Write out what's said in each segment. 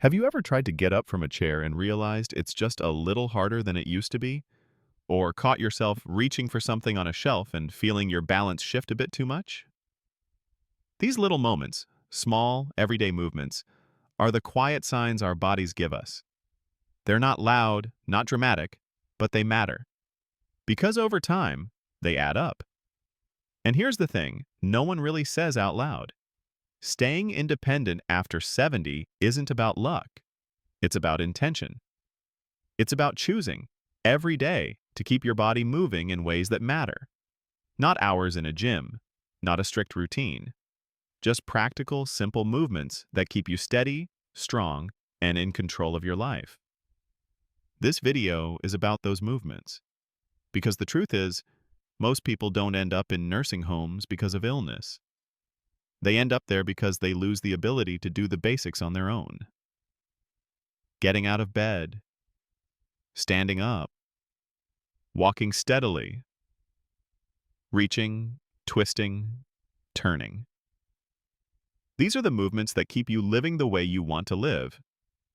Have you ever tried to get up from a chair and realized it's just a little harder than it used to be? Or caught yourself reaching for something on a shelf and feeling your balance shift a bit too much? These little moments, small, everyday movements, are the quiet signs our bodies give us. They're not loud, not dramatic, but they matter. Because over time, they add up. And here's the thing, no one really says out loud. Staying independent after 70 isn't about luck. It's about intention. It's about choosing, every day, to keep your body moving in ways that matter. Not hours in a gym, not a strict routine. Just practical, simple movements that keep you steady, strong, and in control of your life. This video is about those movements. Because the truth is, most people don't end up in nursing homes because of illness. They end up there because they lose the ability to do the basics on their own. Getting out of bed, standing up, walking steadily, reaching, twisting, turning. These are the movements that keep you living the way you want to live,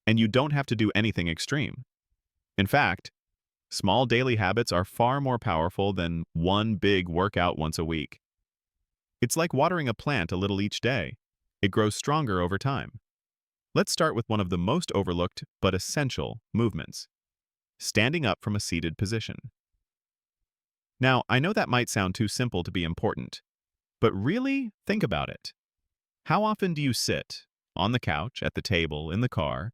and you don't have to do anything extreme. In fact, small daily habits are far more powerful than one big workout once a week. It's like watering a plant a little each day. It grows stronger over time. Let's start with one of the most overlooked but essential movements: standing up from a seated position. Now, I know that might sound too simple to be important, but really think about it. How often do you sit, on the couch, at the table, in the car,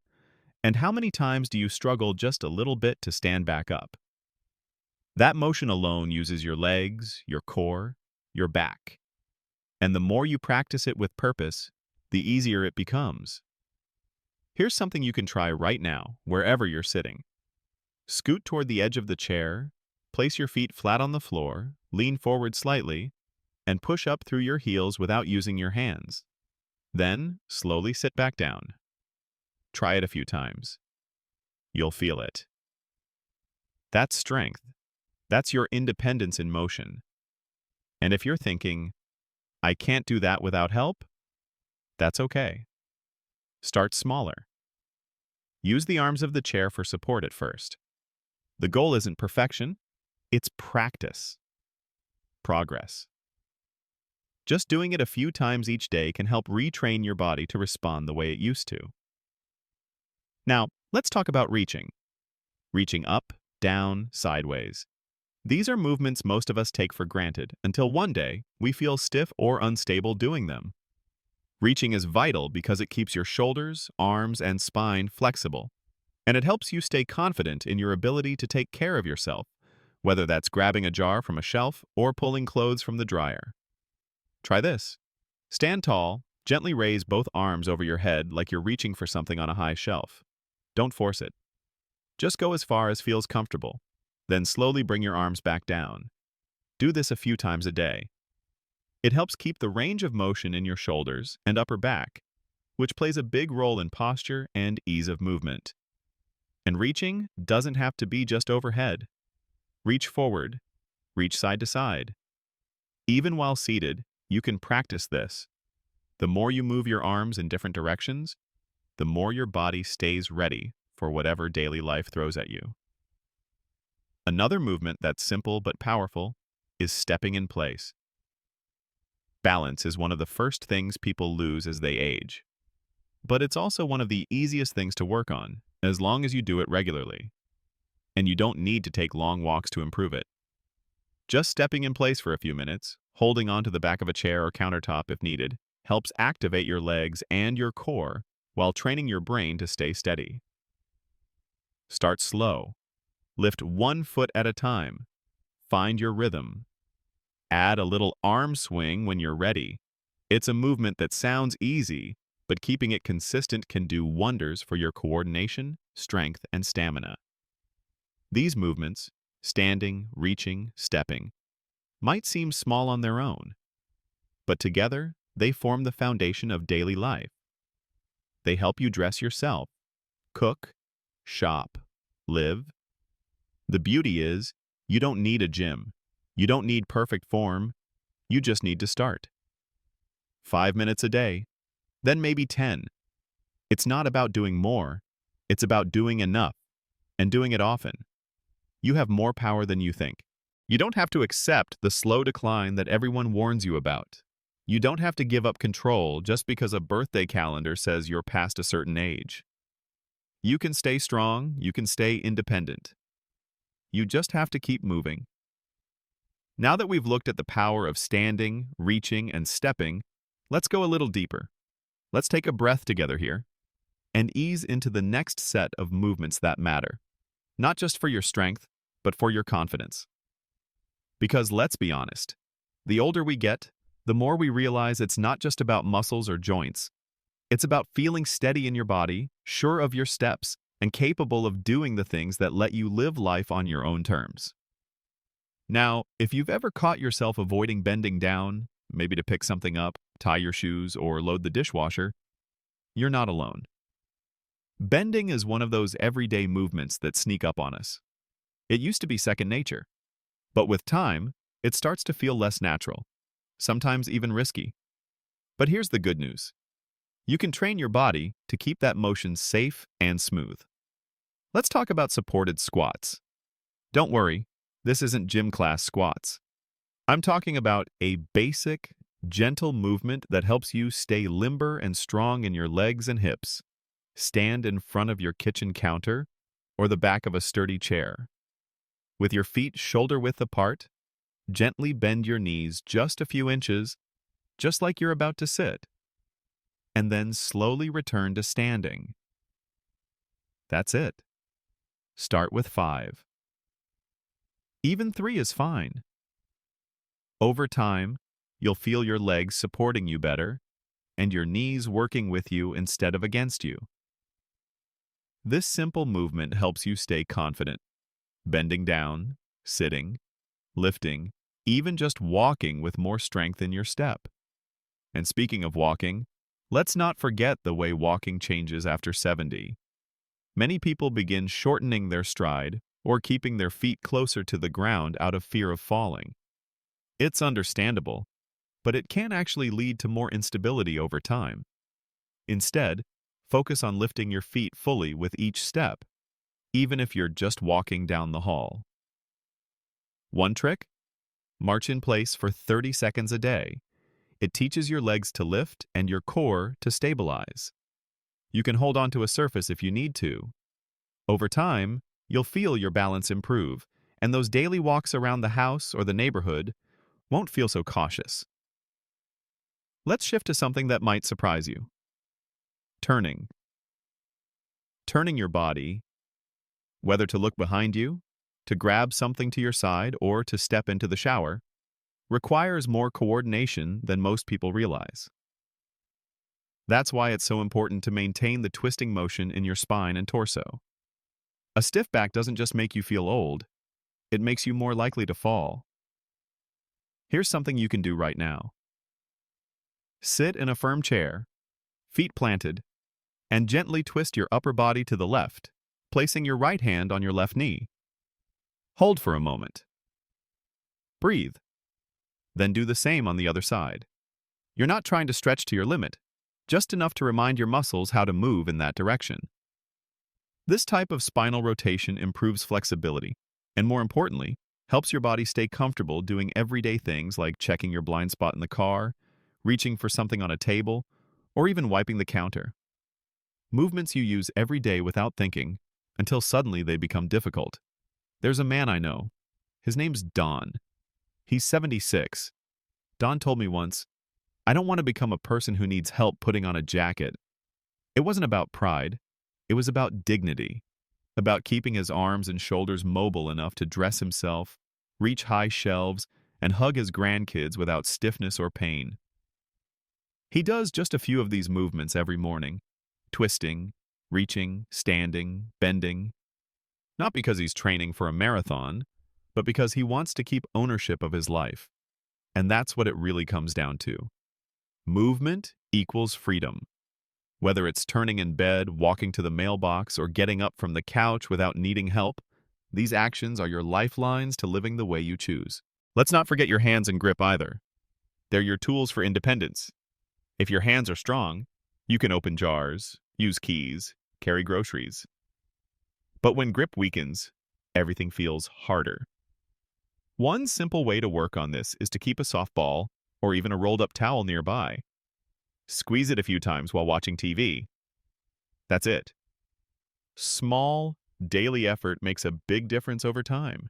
and how many times do you struggle just a little bit to stand back up? That motion alone uses your legs, your core, your back. And the more you practice it with purpose, the easier it becomes. Here's something you can try right now, wherever you're sitting. Scoot toward the edge of the chair, place your feet flat on the floor, lean forward slightly, and push up through your heels without using your hands. Then, slowly sit back down. Try it a few times. You'll feel it. That's strength. That's your independence in motion. And if you're thinking, I can't do that without help, that's okay. Start smaller. Use the arms of the chair for support at first. The goal isn't perfection, it's practice. Progress. Just doing it a few times each day can help retrain your body to respond the way it used to. Now, let's talk about reaching. Reaching up, down, sideways. These are movements most of us take for granted until one day we feel stiff or unstable doing them. Reaching is vital because it keeps your shoulders, arms, and spine flexible, and it helps you stay confident in your ability to take care of yourself, whether that's grabbing a jar from a shelf or pulling clothes from the dryer. Try this. Stand tall, gently raise both arms over your head like you're reaching for something on a high shelf. Don't force it. Just go as far as feels comfortable. Then slowly bring your arms back down. Do this a few times a day. It helps keep the range of motion in your shoulders and upper back, which plays a big role in posture and ease of movement. And reaching doesn't have to be just overhead. Reach forward, reach side to side. Even while seated, you can practice this. The more you move your arms in different directions, the more your body stays ready for whatever daily life throws at you. Another movement that's simple but powerful is stepping in place. Balance is one of the first things people lose as they age. But it's also one of the easiest things to work on, as long as you do it regularly. And you don't need to take long walks to improve it. Just stepping in place for a few minutes, holding onto the back of a chair or countertop if needed, helps activate your legs and your core while training your brain to stay steady. Start slow. Lift one foot at a time. Find your rhythm. Add a little arm swing when you're ready. It's a movement that sounds easy, but keeping it consistent can do wonders for your coordination, strength, and stamina. These movements, standing, reaching, stepping, might seem small on their own, but together they form the foundation of daily life. They help you dress yourself, cook, shop, live. The beauty is, you don't need a gym. You don't need perfect form. You just need to start. 5 minutes a day, then maybe 10. It's not about doing more. It's about doing enough and doing it often. You have more power than you think. You don't have to accept the slow decline that everyone warns you about. You don't have to give up control just because a birthday calendar says you're past a certain age. You can stay strong, you can stay independent. You just have to keep moving. Now that we've looked at the power of standing, reaching, and stepping, let's go a little deeper. Let's take a breath together here and ease into the next set of movements that matter, not just for your strength, but for your confidence. Because let's be honest, the older we get, the more we realize it's not just about muscles or joints. It's about feeling steady in your body, sure of your steps, and capable of doing the things that let you live life on your own terms. Now, if you've ever caught yourself avoiding bending down, maybe to pick something up, tie your shoes, or load the dishwasher, you're not alone. Bending is one of those everyday movements that sneak up on us. It used to be second nature, but with time, it starts to feel less natural, sometimes even risky. But here's the good news. You can train your body to keep that motion safe and smooth. Let's talk about supported squats. Don't worry, this isn't gym class squats. I'm talking about a basic, gentle movement that helps you stay limber and strong in your legs and hips. Stand in front of your kitchen counter or the back of a sturdy chair. With your feet shoulder-width apart, gently bend your knees just a few inches, just like you're about to sit, and then slowly return to standing. That's it. Start with 5. Even 3 is fine. Over time, you'll feel your legs supporting you better and your knees working with you instead of against you. This simple movement helps you stay confident, bending down, sitting, lifting, even just walking with more strength in your step. And speaking of walking, let's not forget the way walking changes after 70. Many people begin shortening their stride or keeping their feet closer to the ground out of fear of falling. It's understandable, but it can actually lead to more instability over time. Instead, focus on lifting your feet fully with each step, even if you're just walking down the hall. One trick? March in place for 30 seconds a day. It teaches your legs to lift and your core to stabilize. You can hold onto a surface if you need to. Over time, you'll feel your balance improve, and those daily walks around the house or the neighborhood won't feel so cautious. Let's shift to something that might surprise you. Turning. Turning your body, whether to look behind you, to grab something to your side, or to step into the shower, requires more coordination than most people realize. That's why it's so important to maintain the twisting motion in your spine and torso. A stiff back doesn't just make you feel old, it makes you more likely to fall. Here's something you can do right now. Sit in a firm chair, feet planted, and gently twist your upper body to the left, placing your right hand on your left knee. Hold for a moment. Breathe. Then do the same on the other side. You're not trying to stretch to your limit, just enough to remind your muscles how to move in that direction. This type of spinal rotation improves flexibility, and more importantly, helps your body stay comfortable doing everyday things like checking your blind spot in the car, reaching for something on a table, or even wiping the counter. Movements you use every day without thinking, until suddenly they become difficult. There's a man I know. His name's Don. He's 76. Don told me once, "I don't want to become a person who needs help putting on a jacket." It wasn't about pride. It was about dignity, about keeping his arms and shoulders mobile enough to dress himself, reach high shelves, and hug his grandkids without stiffness or pain. He does just a few of these movements every morning, twisting, reaching, standing, bending. Not because he's training for a marathon, but because he wants to keep ownership of his life. And that's what it really comes down to. Movement equals freedom. Whether it's turning in bed, walking to the mailbox, or getting up from the couch without needing help, these actions are your lifelines to living the way you choose. Let's not forget your hands and grip either. They're your tools for independence. If your hands are strong, you can open jars, use keys, carry groceries. But when grip weakens, everything feels harder. One simple way to work on this is to keep a soft ball or even a rolled up towel nearby. Squeeze it a few times while watching TV. That's it. Small, daily effort makes a big difference over time.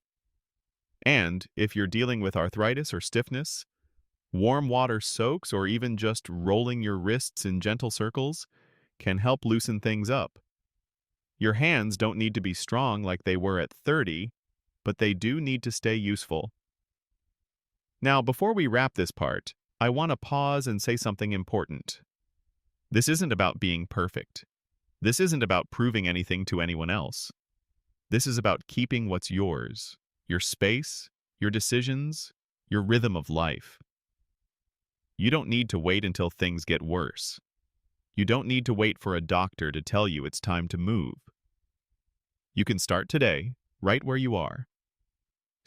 And if you're dealing with arthritis or stiffness, warm water soaks or even just rolling your wrists in gentle circles can help loosen things up. Your hands don't need to be strong like they were at 30, but they do need to stay useful. Now, before we wrap this part, I want to pause and say something important. This isn't about being perfect. This isn't about proving anything to anyone else. This is about keeping what's yours, your space, your decisions, your rhythm of life. You don't need to wait until things get worse. You don't need to wait for a doctor to tell you it's time to move. You can start today, right where you are.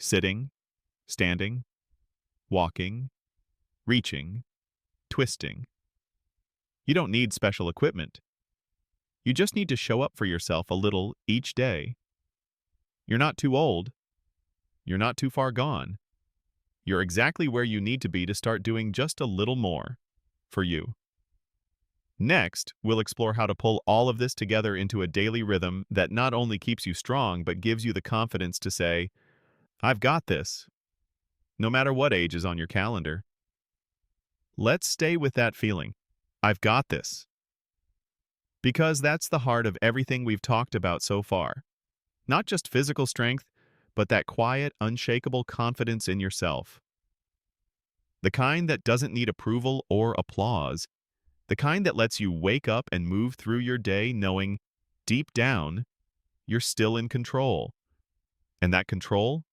Sitting, standing, walking, reaching, twisting. You don't need special equipment. You just need to show up for yourself a little each day. You're not too old. You're not too far gone. You're exactly where you need to be to start doing just a little more for you. Next, we'll explore how to pull all of this together into a daily rhythm that not only keeps you strong, but gives you the confidence to say, I've got this, no matter what age is on your calendar. Let's stay with that feeling. I've got this. Because that's the heart of everything we've talked about so far. Not just physical strength, but that quiet, unshakable confidence in yourself. The kind that doesn't need approval or applause. The kind that lets you wake up and move through your day knowing, deep down, you're still in control. And that control,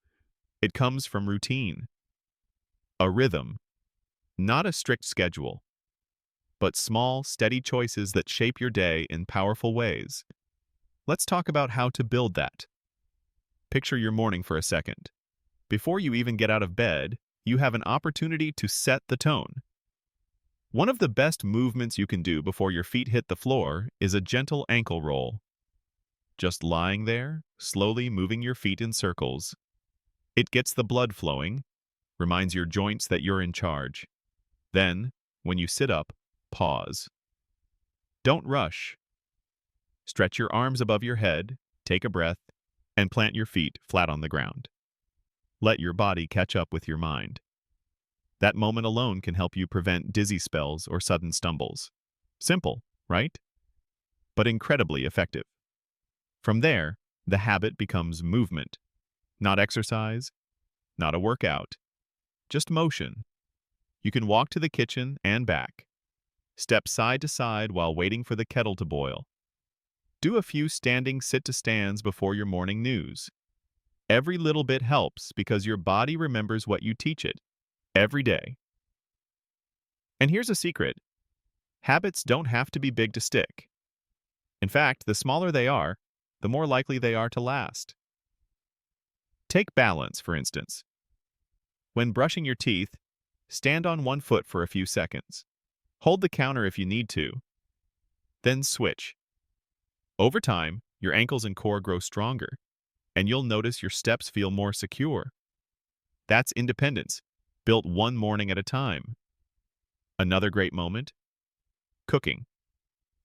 it comes from routine. A rhythm, not a strict schedule, but small, steady choices that shape your day in powerful ways. Let's talk about how to build that. Picture your morning for a second. Before you even get out of bed, you have an opportunity to set the tone. One of the best movements you can do before your feet hit the floor is a gentle ankle roll. Just lying there, slowly moving your feet in circles. It gets the blood flowing, reminds your joints that you're in charge. Then, when you sit up, pause. Don't rush. Stretch your arms above your head, take a breath, and plant your feet flat on the ground. Let your body catch up with your mind. That moment alone can help you prevent dizzy spells or sudden stumbles. Simple, right? But incredibly effective. From there, the habit becomes movement. Not exercise, not a workout, just motion. You can walk to the kitchen and back. Step side to side while waiting for the kettle to boil. Do a few standing sit-to-stands before your morning news. Every little bit helps because your body remembers what you teach it, every day. And here's a secret. Habits don't have to be big to stick. In fact, the smaller they are, the more likely they are to last. Take balance, for instance. When brushing your teeth, stand on one foot for a few seconds. Hold the counter if you need to. Then switch. Over time, your ankles and core grow stronger, and you'll notice your steps feel more secure. That's independence, built one morning at a time. Another great moment? Cooking.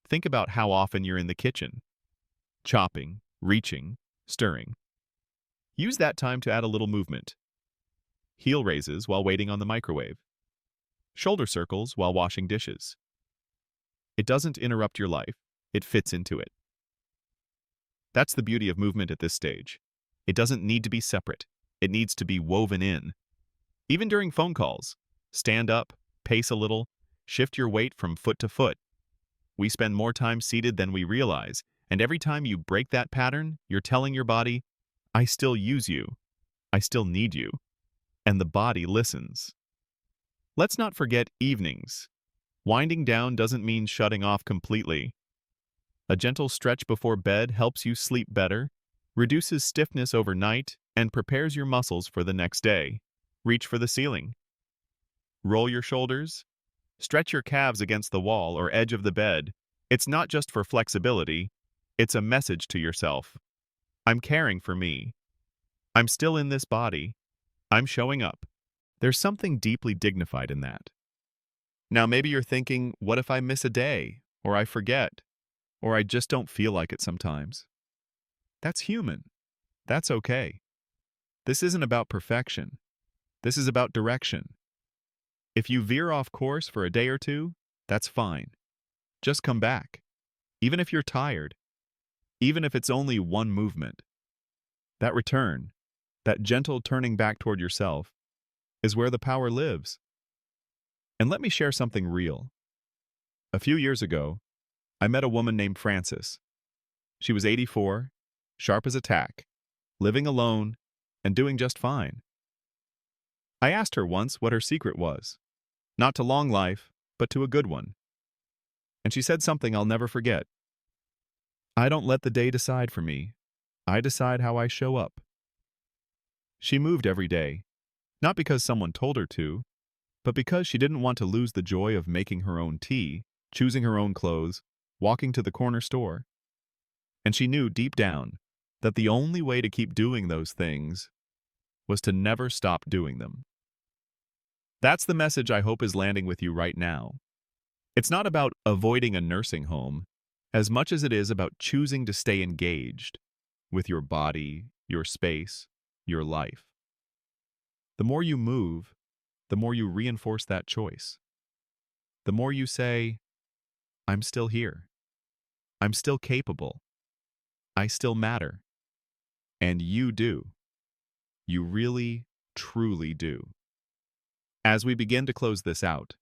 Think about how often you're in the kitchen. Chopping, reaching, stirring. Use that time to add a little movement. Heel raises while waiting on the microwave. Shoulder circles while washing dishes. It doesn't interrupt your life, it fits into it. That's the beauty of movement at this stage. It doesn't need to be separate. It needs to be woven in. Even during phone calls, stand up, pace a little, shift your weight from foot to foot. We spend more time seated than we realize, and every time you break that pattern, you're telling your body, I still use you. I still need you. And the body listens. Let's not forget evenings. Winding down doesn't mean shutting off completely. A gentle stretch before bed helps you sleep better, reduces stiffness overnight, and prepares your muscles for the next day. Reach for the ceiling. Roll your shoulders. Stretch your calves against the wall or edge of the bed. It's not just for flexibility, it's a message to yourself. I'm caring for me. I'm still in this body. I'm showing up. There's something deeply dignified in that. Now, maybe you're thinking, what if I miss a day, or I forget, or I just don't feel like it sometimes? That's human. That's okay. This isn't about perfection. This is about direction. If you veer off course for a day or two, that's fine. Just come back. Even if you're tired, even if it's only one movement. That return, that gentle turning back toward yourself, is where the power lives. And let me share something real. A few years ago, I met a woman named Frances. She was 84, sharp as a tack, living alone, and doing just fine. I asked her once what her secret was, not to long life, but to a good one. And she said something I'll never forget. I don't let the day decide for me. I decide how I show up. She moved every day, not because someone told her to, but because she didn't want to lose the joy of making her own tea, choosing her own clothes, walking to the corner store. And she knew deep down that the only way to keep doing those things was to never stop doing them. That's the message I hope is landing with you right now. It's not about avoiding a nursing home as much as it is about choosing to stay engaged with your body, your space, your life. The more you move, the more you reinforce that choice. The more you say, I'm still here. I'm still capable. I still matter. And you do. You really, truly do. As we begin to close this out,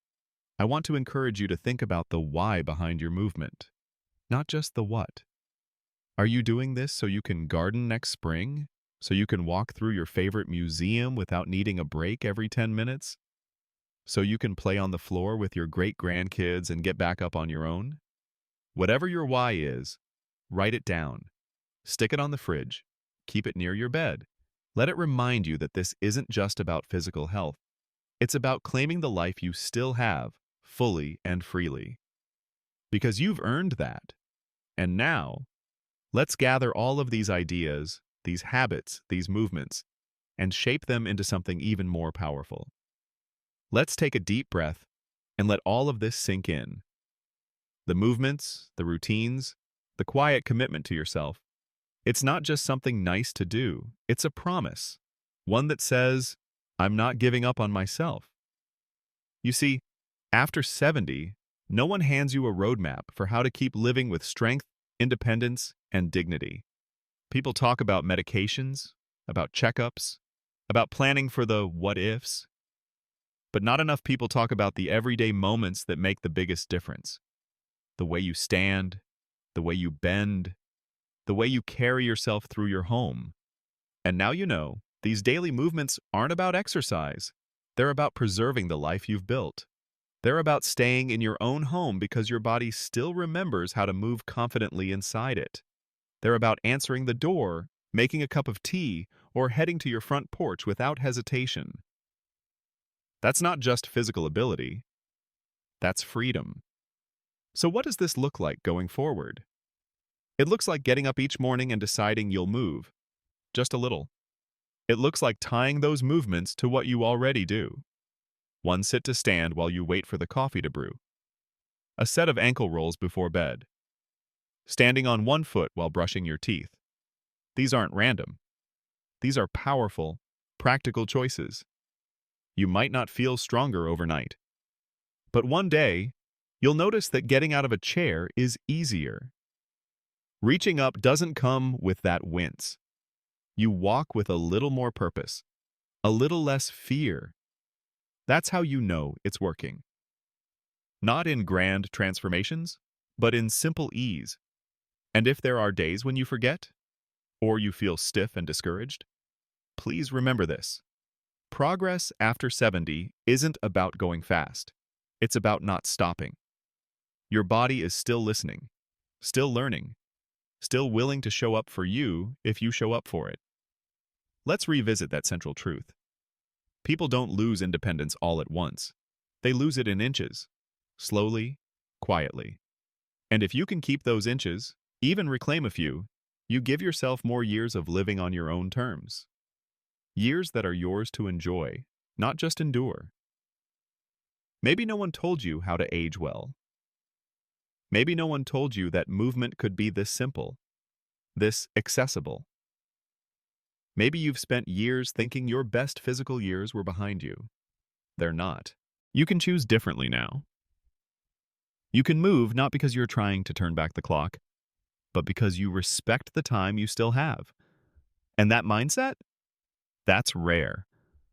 I want to encourage you to think about the why behind your movement, not just the what. Are you doing this so you can garden next spring? So you can walk through your favorite museum without needing a break every 10 minutes? So you can play on the floor with your great-grandkids and get back up on your own? Whatever your why is, write it down. Stick it on the fridge. Keep it near your bed. Let it remind you that this isn't just about physical health. It's about claiming the life you still have, fully and freely. Because you've earned that. And now, let's gather all of these ideas, these habits, these movements, and shape them into something even more powerful. Let's take a deep breath and let all of this sink in. The movements, the routines, the quiet commitment to yourself. It's not just something nice to do. It's a promise. One that says, I'm not giving up on myself. You see, after 70, no one hands you a roadmap for how to keep living with strength, independence, and dignity. People talk about medications, about checkups, about planning for the what-ifs. But not enough people talk about the everyday moments that make the biggest difference. The way you stand, the way you bend, the way you carry yourself through your home. And now you know, these daily movements aren't about exercise. They're about preserving the life you've built. They're about staying in your own home because your body still remembers how to move confidently inside it. They're about answering the door, making a cup of tea, or heading to your front porch without hesitation. That's not just physical ability. That's freedom. So what does this look like going forward? It looks like getting up each morning and deciding you'll move. Just a little. It looks like tying those movements to what you already do. One sit to stand while you wait for the coffee to brew. A set of ankle rolls before bed. Standing on one foot while brushing your teeth. These aren't random. These are powerful, practical choices. You might not feel stronger overnight. But one day, you'll notice that getting out of a chair is easier. Reaching up doesn't come with that wince. You walk with a little more purpose, a little less fear. That's how you know it's working. Not in grand transformations, but in simple ease. And if there are days when you forget, or you feel stiff and discouraged, please remember this. Progress after 70 isn't about going fast. It's about not stopping. Your body is still listening, still learning, still willing to show up for you if you show up for it. Let's revisit that central truth. People don't lose independence all at once. They lose it in inches, slowly, quietly. And if you can keep those inches, even reclaim a few, you give yourself more years of living on your own terms. Years that are yours to enjoy, not just endure. Maybe no one told you how to age well. Maybe no one told you that movement could be this simple, this accessible. Maybe you've spent years thinking your best physical years were behind you. They're not. You can choose differently now. You can move not because you're trying to turn back the clock, but because you respect the time you still have. And that mindset? That's rare.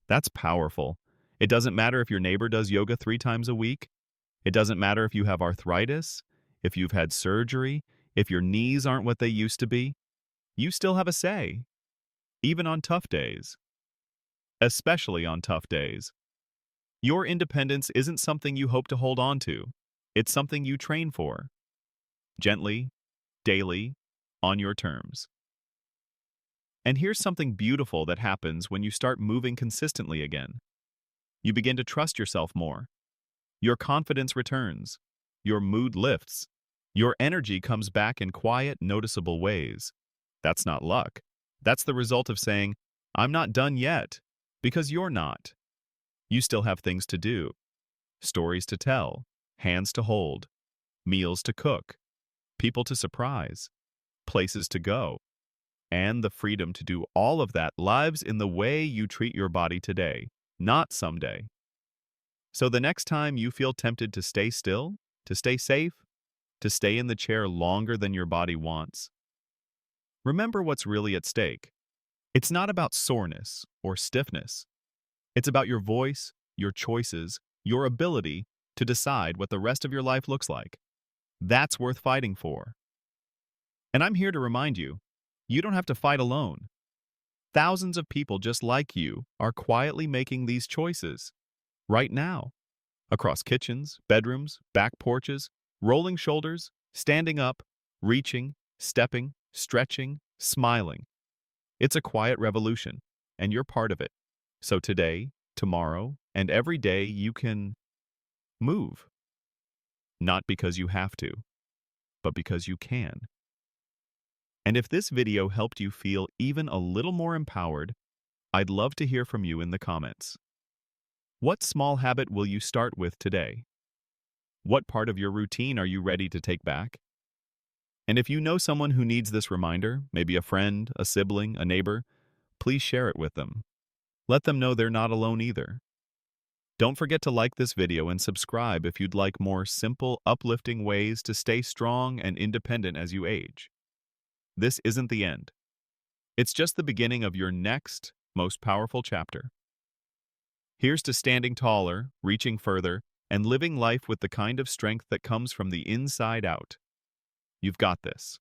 That's powerful. It doesn't matter if your neighbor does yoga 3 times a week. It doesn't matter if you have arthritis, if you've had surgery, if your knees aren't what they used to be. You still have a say, even on tough days. Especially on tough days. Your independence isn't something you hope to hold on to. It's something you train for. Gently, daily, on your terms. And here's something beautiful that happens when you start moving consistently again. You begin to trust yourself more. Your confidence returns. Your mood lifts. Your energy comes back in quiet, noticeable ways. That's not luck. That's the result of saying, I'm not done yet, because you're not. You still have things to do, stories to tell, hands to hold, meals to cook, people to surprise, places to go, and the freedom to do all of that lives in the way you treat your body today, not someday. So the next time you feel tempted to stay still, to stay safe, to stay in the chair longer than your body wants, remember what's really at stake. It's not about soreness or stiffness. It's about your voice, your choices, your ability to decide what the rest of your life looks like. That's worth fighting for. And I'm here to remind you, you don't have to fight alone. Thousands of people just like you are quietly making these choices right now. Across kitchens, bedrooms, back porches, rolling shoulders, standing up, reaching, stepping, stretching, smiling. It's a quiet revolution, and you're part of it. So today, tomorrow, and every day you can move. Not because you have to, but because you can. And if this video helped you feel even a little more empowered, I'd love to hear from you in the comments. What small habit will you start with today? What part of your routine are you ready to take back? And if you know someone who needs this reminder, maybe a friend, a sibling, a neighbor, please share it with them. Let them know they're not alone either. Don't forget to like this video and subscribe if you'd like more simple, uplifting ways to stay strong and independent as you age. This isn't the end. It's just the beginning of your next, most powerful chapter. Here's to standing taller, reaching further, and living life with the kind of strength that comes from the inside out. You've got this.